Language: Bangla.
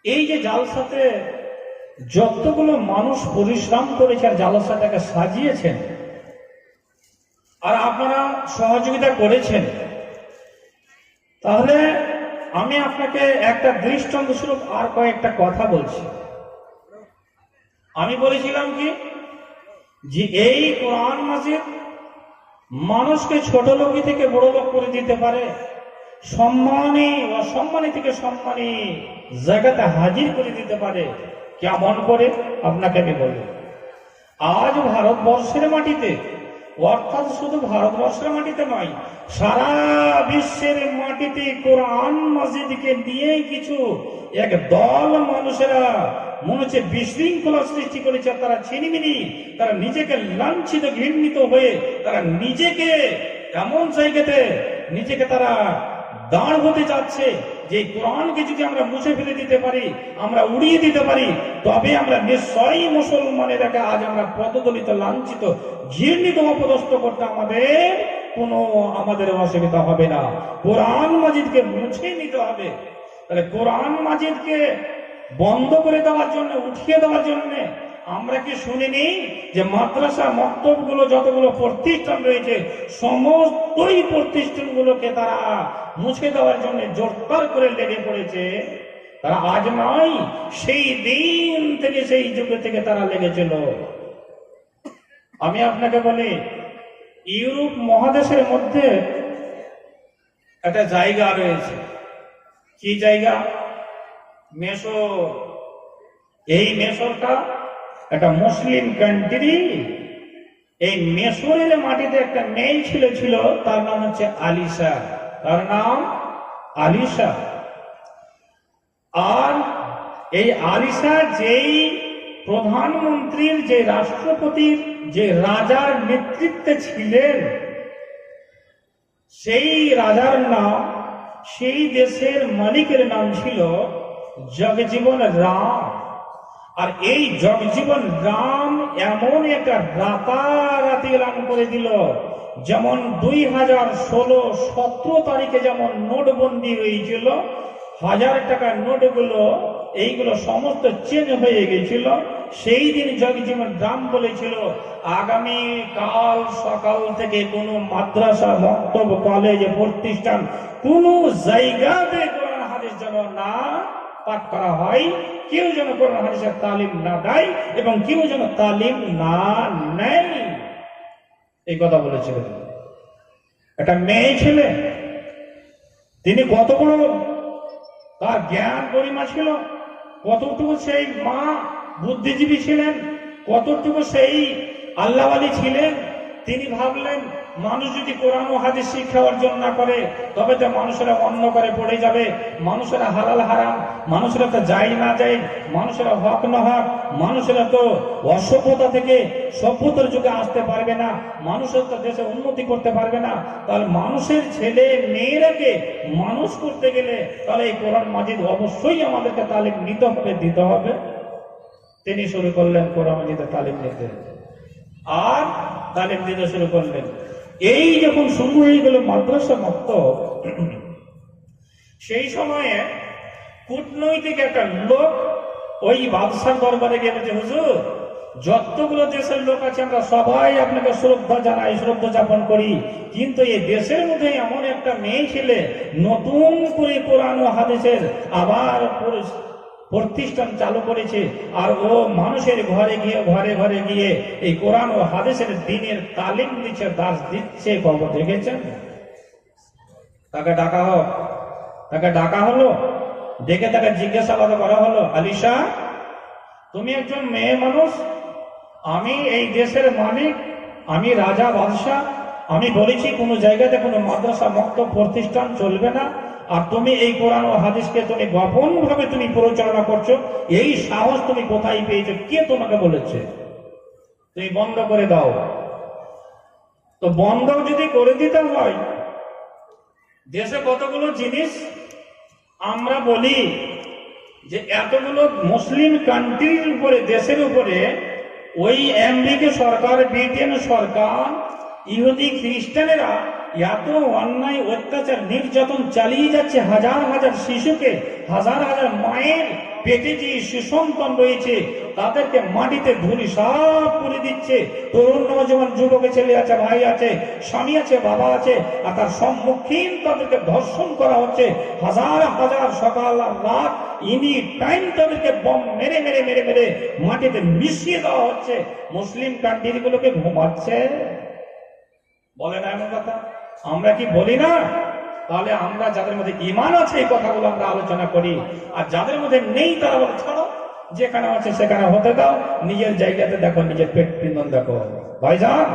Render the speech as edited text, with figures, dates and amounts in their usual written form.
এই যে জালসাতে যতগুলো মানুষ পরিশ্রম করেছে আর জালসাটাকে সাজিয়েছেন আর আপনারা সহযোগিতা করেছেন, তাহলে আমি আপনাকে একটা দৃষ্টান্ত স্বরূপ আর কয়েকটা কথা বলছি। আমি বলেছিলাম কি যে এই কোরআন মাজিদ মানুষকে ছোট লোকই থেকে বড় লোক করে দিতে পারে, সম্মানী অসম্মানী থেকে সম্মানী জায়গাতে হাজির করে দিতে পারে। কেমন করে আপনাকে আমি বলি। আজ ভারতবর্ষের মাটিতে, অর্থাৎ শুধু ভারতবর্ষের মাটিতে নয়, সারা বিশ্বের মাটিতে কোরআন মাজিদকে নিয়ে কিছু এক দল মানুষেরা মনে হচ্ছে বিশৃঙ্খলা সৃষ্টি করেছে। তারা ছিনিমিনি, তারা নিজেকে লাঞ্ছিত ঘৃণিত হয়ে তারা নিজেকে এমন জায়গাতে নিজেকে তারা দাঁড় হতে যাচ্ছে যে কোরআনকে যদি আমরা মুছে ফেলে দিতে পারি, আমরা উড়িয়ে দিতে পারি, তবে আমরা নিশ্চয়ই মুসলমানেরাকে আজ আমরা পদদলিত, লাঞ্ছিত, ঘৃণিত, অপদস্থ করতে আমাদের অসুবিধা হবে না। কোরআন মাজিদকে মুছে নিতে হবে। তাহলে কোরআন মাজিদকে বন্ধ করে দেওয়ার জন্য, উঠিয়ে দেওয়ার জন্য আমরা কি শুনিনি যে মাদ্রাসা মক্তবগুলো যতগুলো প্রতিষ্ঠান রয়েছে সমস্তই প্রতিষ্ঠানগুলোকে তারা মুছে দেওয়ার জন্য জোরদার করে লেগে পড়েছে। তারা আজ নয়, সেই দিন থেকে, সেই যুগে থেকে তারা লেগেছিল। আমি আপনাকে বলি, ইউরোপ মহাদেশের মধ্যে একটা জায়গা রয়েছে। কি জায়গা? মেসর। এই মেসরটা একটা মুসলিম কান্ট্রি। এই মেসরের মাটিতে একটা মেয়ে ছিল, তার নাম হচ্ছে আলিশা। তার নাম আলিশা। আর এই আলিশা যেই প্রধানমন্ত্রীর, যে রাষ্ট্রপতির, যে রাজার নেতৃত্বে ছিলেন, সেই রাজার নাম, সেই দেশের মালিকের নাম ছিল জগজীবন রাম। আর এই জগজীবন রাম এমন একটা রাতারাতি এলান করে দিল, যেমন 2016-17 তারিখে যেমন নোটবন্দি হয়েছিল, 1000 টাকার নোটগুলো এইগুলো সমস্ত চেঞ্জ হয়ে গেছিল। সেই দিন জগজীবন রাম বলেছিল, আগামী কাল সকাল থেকে কোনো মাদ্রাসা, মক্তব, কলেজ, প্রতিষ্ঠান, কোন জায়গাতে কোরআন হাদিস যেন না পাঠ করা হয়, কেউ যেন কোরআন হাদিসের তালিম না দেয় এবং কেউ যেন তালিম না নেয়। এই কথা বলেছিলেন। একটা মেয়ে ছেলে, তিনি কত বড় তার জ্ঞান গরিমা ছিল, কতটুকু সেই মা বুদ্ধিজীবী ছিলেন, কতটুকু সেই আল্লাহওয়ালী ছিলেন। তিনি ভাবলেন, মানুষ যদি কোরআন ও হাদিস শিক্ষা অর্জন না করে তবে তো মানুষেরা অন্য করে পড়ে যাবে, মানুষেরা হালাল হারাম, মানুষেরা তো যাই না যাই, মানুষেরা হক না হক, মানুষেরা তো অসভ্যতা থেকে সভ্যতার যুগে আসতে পারবে না, মানুষের তো দেশে উন্নতি করতে পারবে না। তাহলে মানুষের ছেলে মেয়েরাকে মানুষ করতে গেলে তাহলে এই কোরআন মাজিদ অবশ্যই আমাদেরকে তালিম নিতে হবে, দিতে হবে। তিনি শুরু করলেন কোরআন মাজিদে তালিম নিতে, আর তালিম দিতে শুরু করলেন। এই যখন শুরু হয়ে গেল মাদ্রাসা মক্তব, সেই সময়ে কূটনৈতিক একটা লোক ওই বাদশার দরবারে গিয়ে বলছে, হুজুর, যতগুলো দেশের লোক আছে আমরা সবাই আপনাকে শ্রদ্ধা জানাই, শ্রদ্ধা যাপন করি, কিন্তু এই দেশের মধ্যে এমন একটা মেয়ে ছেলে নতুন করে কোরআন ও হাদিসের আবার প্রতিষ্ঠান চালু করেছে, আর ও মানুষের ঘরে ঘরে গিয়ে এই কোরআন ও হাদিসের দ্বীনের তালিম দিচ্ছে, দাস দিচ্ছে। খবর দেখেছেন? তাকে ডাকা হলো, ডেকে তাকে জিজ্ঞাসাবাদ করা হলো, আলিশা, তুমি একজন মেয়ে মানুষ, আমি এই দেশের মালিক, আমি রাজা বাদশাহ, আমি বলেছি কোনো জায়গাতে কোনো মাদ্রাসা মক্তব প্রতিষ্ঠান চলবে না, আর তুমি এই কোরআন ও হাদিসকে তুমি গোপন ভাবে তুমি পরিচালনা করছো, এই সাহস তুমি কোথায় পেয়েছো? কে তোমাকে বলেছে? তুমি বন্ধ করে দাও। তো বন্ধ যদি করে দিতে হয়, দেশে কতগুলো জিনিস আমরা বলি যে এতগুলো মুসলিম কান্ট্রির উপরে, দেশের উপরে ওই আমেরিকা সরকার, ব্রিটেন সরকার, ইহুদি খ্রিস্টানেরা এত অন্যায় অত্যাচার নির্যাতন চালিয়ে যাচ্ছে, হাজার হাজার শিশুকে, হাজার হাজার মায়ের পেটে যে সুসন্তান রয়েছে তাদেরকে মাটিতে ধূলিসাৎ করে দিচ্ছে। তরুণ নওজোয়ান যুবক ছেলে আছে, ভাই আছে, স্বামী আছে, বাবা আছে, আর তার সম্মুখীন তাদেরকে ধর্ষণ করা হচ্ছে। হাজার হাজার সকাল আর রাত ইনি টাইম তাদেরকে বম মেরে মেরে মেরে মেরে মাটিতে মিশিয়ে দেওয়া হচ্ছে। মুসলিম কান্ট্রি গুলোকে ঘুমাচ্ছে, বলে না এমন কথা? আমরা কি বলি না? তাহলে আমরা যাদের মধ্যে ঈমান আছে এই কথাগুলো আমরা আলোচনা করি, আর যাদের মধ্যে নেই তারা বলে ছাড়ো, যেখানে আছে সেখানে হতে দাও, নিজের জায়গাতে দেখো, নিজের পেট পিন্দন দেখো। ভাইজান,